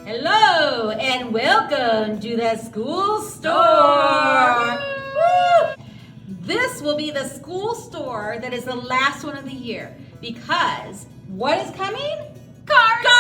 Hello and welcome to the school store. Woo! This will be the school store that is the last one of the year because what is coming? Carnival!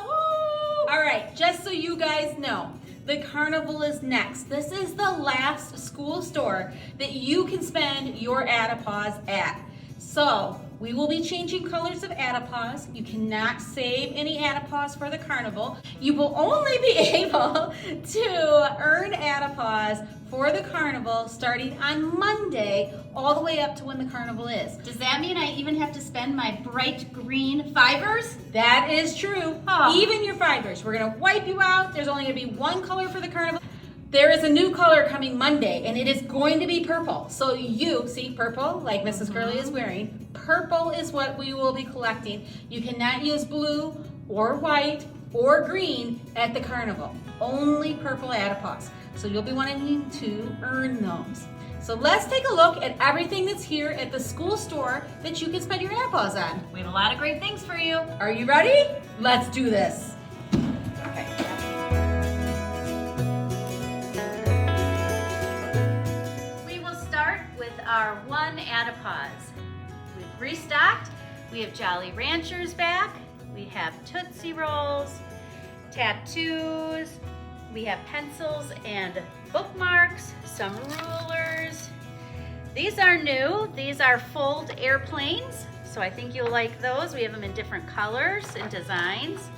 Woo! All right, just so you guys know, the carnival is next. This is the last school store that you can spend your Adipause at. So we will be changing colors of Adipause. You cannot save any Adipause for the carnival. You will only be able to earn Adipause for the carnival starting on Monday all the way up to when the carnival is. Does that mean I even have to spend my bright green fibers? That is true. Oh. Even your fibers. We're gonna wipe you out. There's only gonna be one color for the carnival. There is a new color coming Monday, and it is going to be purple. So you see purple, like Mrs. Curley is wearing. Purple is what we will be collecting. You cannot use blue or white or green at the carnival. Only purple Adipause. So you'll be wanting to earn those. So let's take a look at everything that's here at the school store that you can spend your Adipause on. We have a lot of great things for you. Are you ready? Let's do this. Okay. We will start with our one Adipause. We've restocked. We have Jolly Ranchers back. We have Tootsie Rolls, tattoos. We have pencils and bookmarks, some rulers. These are new. These are fold airplanes, so I think you'll like those. We have them in different colors and designs.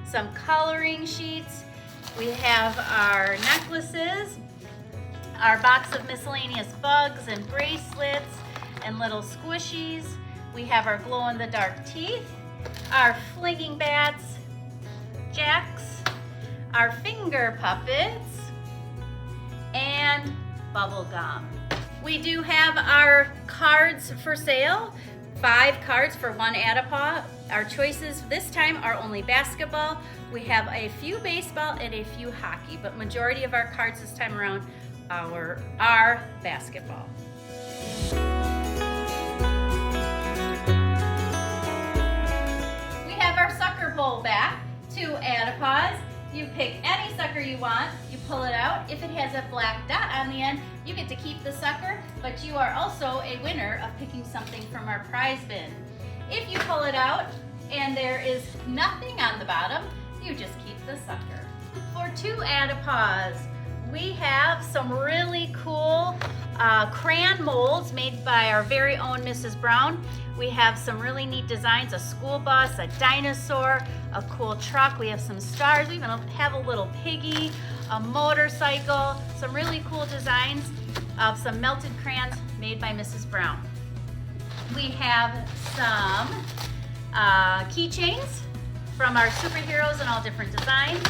Some coloring sheets. We have our necklaces, our box of miscellaneous bugs and bracelets and little squishies. We have our glow-in-the-dark teeth, our flinging bats, jacks, our finger puppets, and bubble gum. We do have our cards for sale, 5 cards for one Adipause. Our choices this time are only basketball. We have a few baseball and a few hockey, but majority of our cards this time around are basketball. We have our sucker bowl back, 2 Adipause. You pick any sucker you want, you pull it out. If it has a black dot on the end, you get to keep the sucker, but you are also a winner of picking something from our prize bin. If you pull it out and there is nothing on the bottom, you just keep the sucker. For 2 Adipause, we have some really cool crayon molds made by our very own Mrs. Brown. We have some really neat designs, a school bus, a dinosaur, a cool truck. We have some stars. We even have a little piggy, a motorcycle, some really cool designs of some melted crayons made by Mrs. Brown. We have some keychains from our superheroes in all different designs.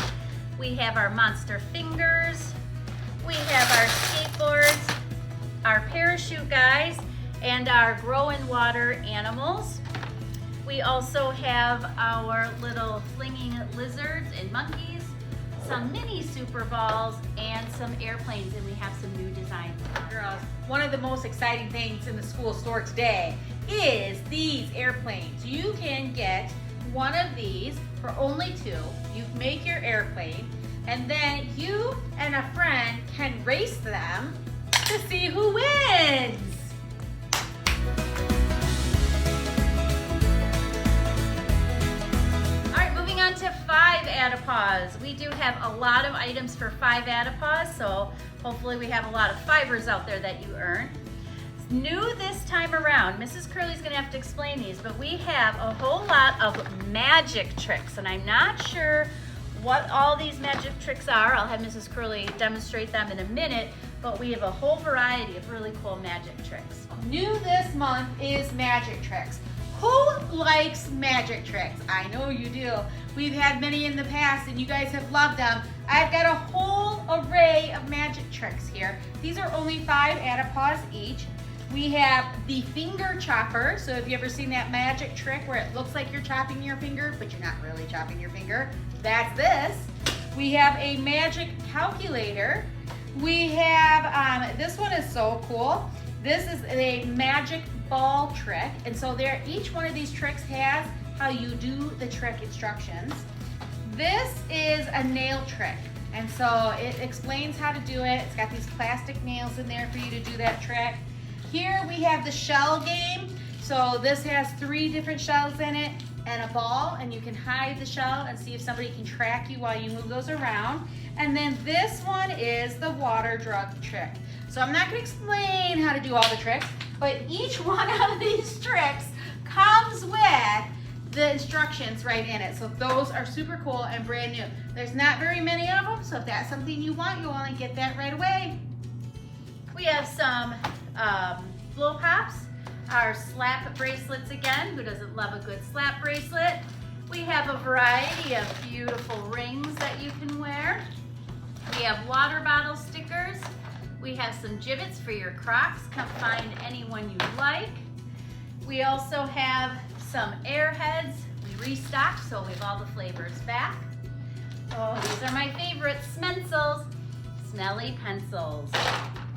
We have our monster fingers. We have our skateboards, our parachute guys, and our grow in water animals. We also have our little flinging lizards and monkeys, some mini super balls, and some airplanes, and we have some new designs. Girls, one of the most exciting things in the school store today is these airplanes. You can get one of these for only 2. You make your airplane, and then you and a friend can race them to see who wins. All right, moving on to 5 Adipause. We do have a lot of items for 5 Adipause, so hopefully we have a lot of fibers out there that you earn. New this time around, Mrs. Curley's gonna have to explain these, but we have a whole lot of magic tricks, and I'm not sure what all these magic tricks are. I'll have Mrs. Curley demonstrate them in a minute, but we have a whole variety of really cool magic tricks. New this month is magic tricks. Who likes magic tricks? I know you do. We've had many in the past and you guys have loved them. I've got a whole array of magic tricks here. These are only 5 Adipause each. We have the finger chopper. So have you ever seen that magic trick where it looks like you're chopping your finger, but you're not really chopping your finger? That's this. We have a magic calculator. We have, this one is so cool. This is a magic ball trick. And so each one of these tricks has how you do the trick instructions. This is a nail trick. And so it explains how to do it. It's got these plastic nails in there for you to do that trick. Here we have the shell game. So this has 3 different shells in it and a ball, and you can hide the shell and see if somebody can track you while you move those around. And then this one is the water drug trick. So I'm not gonna explain how to do all the tricks, but each one of these tricks comes with the instructions right in it. So those are super cool and brand new. There's not very many of them, so if that's something you want, you'll want to get that right away. We have some blow pops, our slap bracelets again. Who doesn't love a good slap bracelet? We have a variety of beautiful rings that you can wear. We have water bottle stickers. We have some gibbets for your Crocs. Come find any one you like. We also have some Airheads. We restocked, so we have all the flavors back. Oh, these are my favorites, Smencils, Snelly pencils.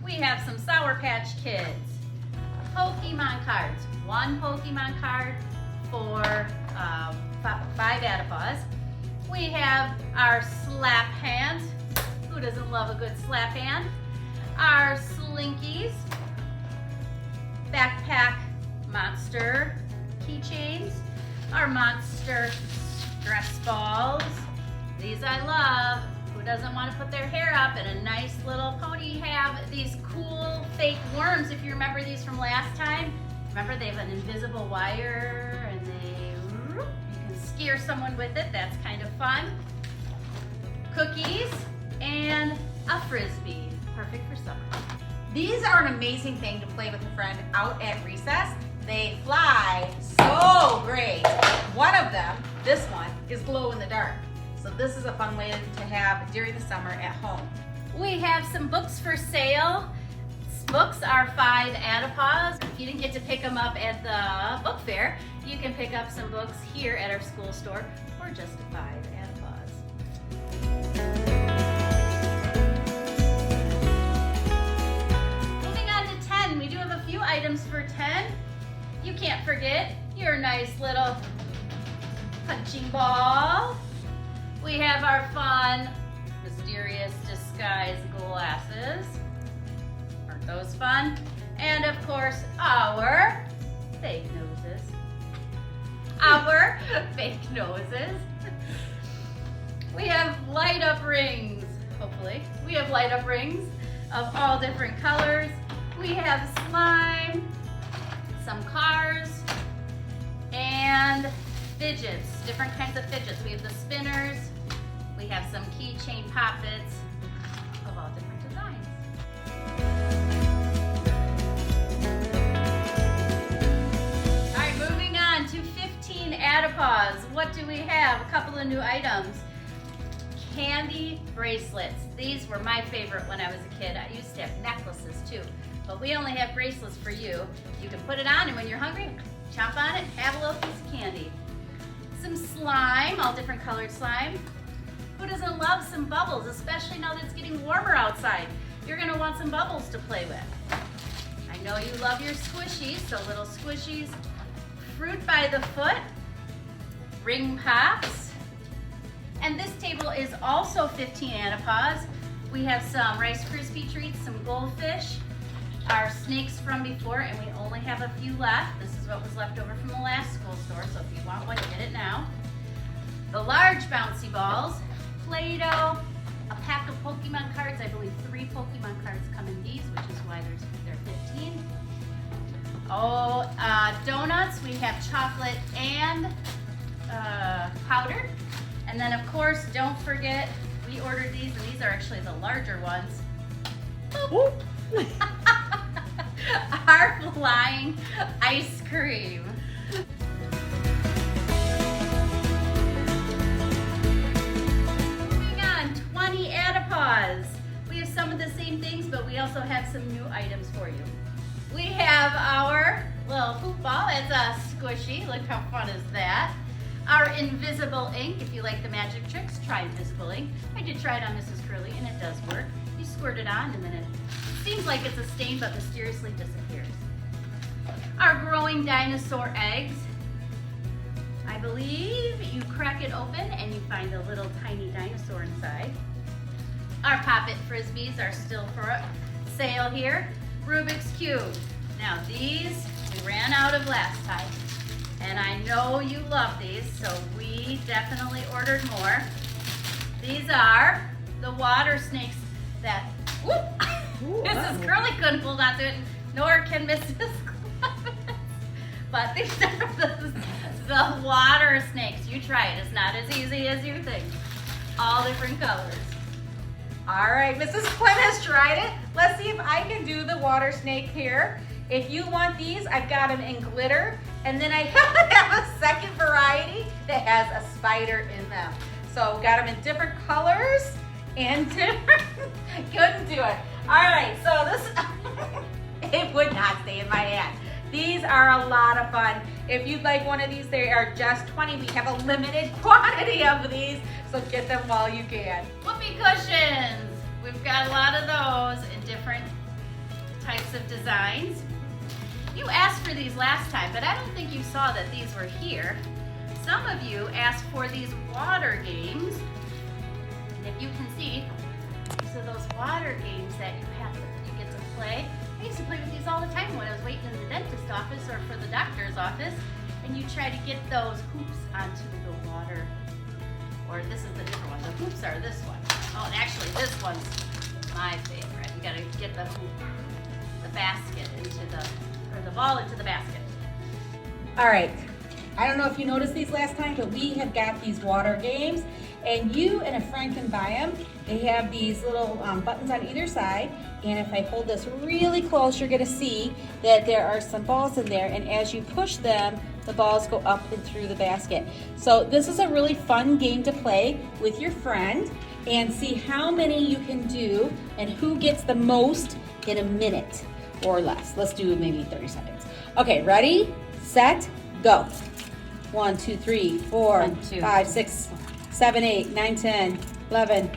We have some Sour Patch Kids, Pokemon cards. 1 Pokemon card for 5 Adipaws. We have our slap hands. Who doesn't love a good slap hand? Our Slinkies, backpack monster keychains, our monster stress balls. These I love. Who doesn't want to put their hair up in a nice little pony? Have these cool fake worms, if you remember these from last time. Remember, they have an invisible wire and you can scare someone with it. That's kind of fun. Cookies and a Frisbee. Perfect for summer. These are an amazing thing to play with a friend out at recess. They fly so great. One of them, this one, is glow in the dark. So this is a fun way to have during the summer at home. We have some books for sale. Books are 5 Adipaws. If you didn't get to pick them up at the book fair, you can pick up some books here at our school store for just 5 Adipaws. Moving on to 10, we do have a few items for 10. You can't forget your nice little punching ball. We have our fun, mysterious disguise glasses. Aren't those fun? And of course, our fake noses. Our fake noses. We have light up rings, hopefully. We have light up rings of all different colors. We have slime, some cars, and fidgets, different kinds of fidgets. We have the spinners. We have some keychain poppets of all different designs. All right, moving on to 15 Adipaws. What do we have? A couple of new items. Candy bracelets. These were my favorite when I was a kid. I used to have necklaces too, but we only have bracelets for you. You can put it on, and when you're hungry, chomp on it, have a little piece of candy. Some slime, all different colored slime. Who doesn't love some bubbles, especially now that it's getting warmer outside? You're gonna want some bubbles to play with. I know you love your squishies, so little squishies. Fruit by the foot, ring pops. And this table is also 15 Adipaws. We have some Rice Krispie treats, some goldfish, our snakes from before, and we only have a few left. This is what was left over from the last school store, so if you want one, get it now. The large bouncy balls, Play-Doh, a pack of Pokemon cards. I believe 3 Pokemon cards come in these, which is why they're 15. Oh, donuts. We have chocolate and powder. And then, of course, don't forget, we ordered these, and these are actually the larger ones. Our flying ice cream. Moving on, 20 Adipaws. We have some of the same things, but we also have some new items for you. We have our little hoop ball. It's a squishy. Look how fun is that. Our invisible ink. If you like the magic tricks, try invisible ink. I did try it on Mrs. Curly, and it does work. You squirt it on, and then it seems like it's a stain, but mysteriously disappears. Our growing dinosaur eggs. I believe you crack it open and you find a little tiny dinosaur inside. Our Pop It Frisbees are still for sale here. Rubik's Cube. Now these we ran out of last time, and I know you love these, so we definitely ordered more. These are the water snakes that Mrs. Curly couldn't hold on to it, nor can Mrs. Clemens. But these are the water snakes. You try it. It's not as easy as you think. All different colors. All right, Mrs. Clem has tried it. Let's see if I can do the water snake here. If you want these, I've got them in glitter, and then I have a second variety that has a spider in them. So got them in different colors and different, couldn't do it. All right, so this, it would not stay in my hand. These are a lot of fun. If you'd like one of these, they are just 20. We have a limited quantity of these, so get them while you can. Whoopee cushions. We've got a lot of those in different types of designs. You asked for these last time, but I don't think you saw that these were here. Some of you asked for these water games. And if you can see, these are those water games that you get to play. I used to play with these all the time when I was waiting in the dentist office or for the doctor's office, and you try to get those hoops onto the water. Or this is the different one. The hoops are this one. Oh, and actually this one's my favorite. You gotta get the hoop, the basket or the ball into the basket. All right. I don't know if you noticed these last time, but we have got these water games, and you and a friend can buy them. They have these little buttons on either side, and if I hold this really close, you're gonna see that there are some balls in there, and as you push them, the balls go up and through the basket. So this is a really fun game to play with your friend and see how many you can do and who gets the most in a minute or less. Let's do maybe 30 seconds. Okay, ready, set, go. 1, 2, 3, 4, 5, 6, 7, 8, 9, 10, 11,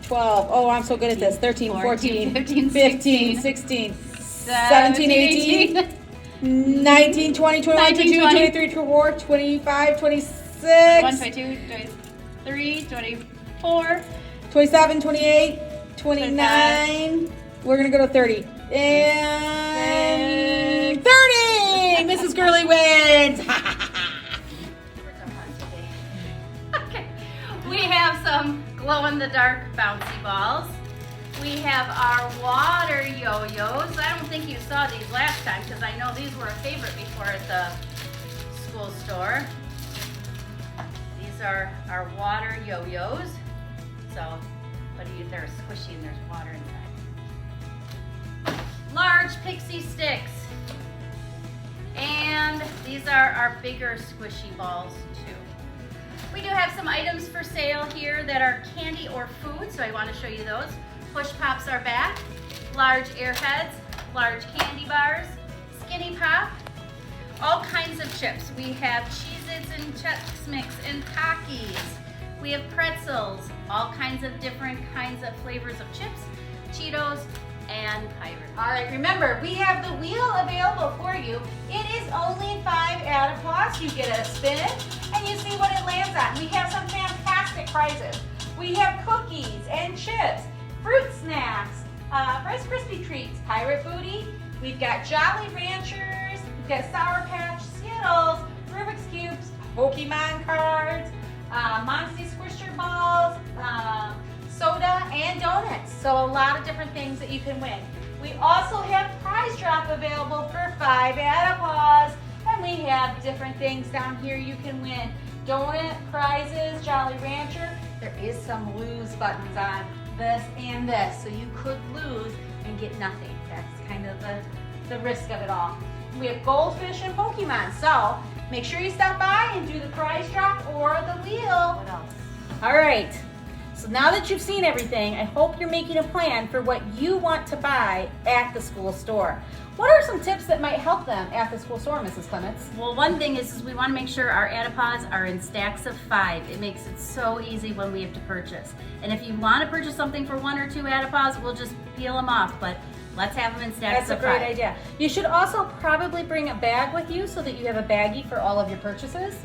12. Oh, I'm so good at this. 13, 14, 15, 16, 17, 18, 19, 20, 21, 22, 23, 24, 25, 26, 21, 22, 23, 24, 27, 28, 29. We're going to go to 30. And 30! Mrs. Gurley wins! Okay, we have some glow-in-the-dark bouncy balls. We have our water yo-yos. I don't think you saw these last time because I know these were a favorite before at the school store. These are our water yo-yos. So, but they're squishy and there's water inside. Large pixie sticks. And these are our bigger squishy balls too. We do have some items for sale here that are candy or food, so I want to show you those. Push Pops are back. Large Airheads, large candy bars, Skinny Pop, all kinds of chips. We have Cheez-Its and Chex Mix and Takis. We have pretzels, all kinds of different kinds of flavors of chips, Cheetos, and Pirates. All right, remember, we have the wheel available for you. It is only 5 at a cost. You get a spin and you see what it lands on. We have some fantastic prizes. We have cookies and chips, fruit snacks, Rice Krispie treats, Pirate Booty. We've got Jolly Ranchers. We've got Sour Patch, Skittles, Rubik's Cubes, Pokemon cards, Monty Squisher balls, soda, and donuts. So a lot of different things that you can win. We also have Prize Drop available for 5 at a pause, and we have different things down here you can win. Donut prizes, Jolly Rancher. There is some lose buttons on this and this, so you could lose and get nothing. That's kind of the risk of it all. We have Goldfish and Pokemon, so make sure you stop by and do the prize drop or the wheel. What else? All right, so now that you've seen everything, I hope you're making a plan for what you want to buy at the school store. What are some tips that might help them at the school store, Mrs. Clements? Well, one thing is we want to make sure our Adipods are in stacks of 5. It makes it so easy when we have to purchase. And if you want to purchase something for 1 or 2 Adipods, we'll just peel them off, but let's have them in stacks of 5. That's a great idea. You should also probably bring a bag with you so that you have a baggie for all of your purchases.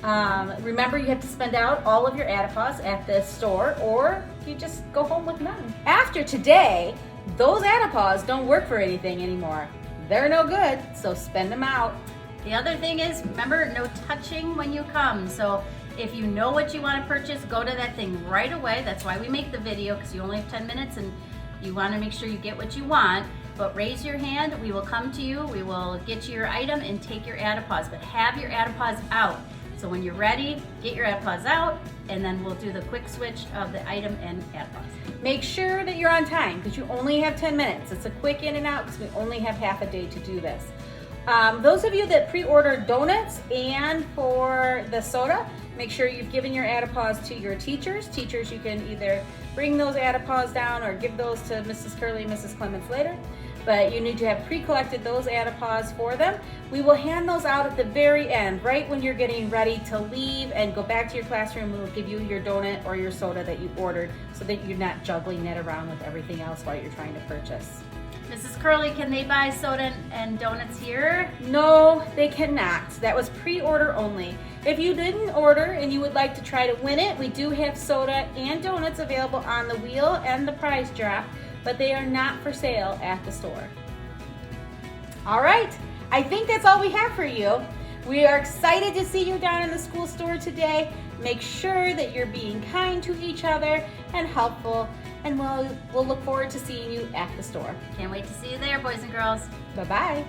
Remember, you have to spend out all of your Adipause at the store, or you just go home with none. After today, those Adipause don't work for anything anymore. They're no good, so spend them out. The other thing is, remember, no touching when you come. So if you know what you want to purchase, go to that thing right away. That's why we make the video, because you only have 10 minutes and you want to make sure you get what you want. But raise your hand, we will come to you, we will get you your item and take your Adipause. But have your Adipause out. So when you're ready, get your Adipause out, and then we'll do the quick switch of the item and Adipause. Make sure that you're on time, because you only have 10 minutes. It's a quick in and out, because we only have half a day to do this. Those of you that pre-ordered donuts and for the soda, make sure you've given your Adipause to your teachers. Teachers, you can either bring those Adipause down or give those to Mrs. Curley and Mrs. Clements later. But you need to have pre-collected those Adipause for them. We will hand those out at the very end, right when you're getting ready to leave and go back to your classroom. We'll give you your donut or your soda that you ordered, so that you're not juggling it around with everything else while you're trying to purchase. Mrs. Curley, can they buy soda and donuts here? No, they cannot. That was pre-order only. If you didn't order and you would like to try to win it, we do have soda and donuts available on the wheel and the prize drop, but they are not for sale at the store. All right, I think that's all we have for you. We are excited to see you down in the school store today. Make sure that you're being kind to each other and helpful, and we'll look forward to seeing you at the store. Can't wait to see you there, boys and girls. Bye-bye.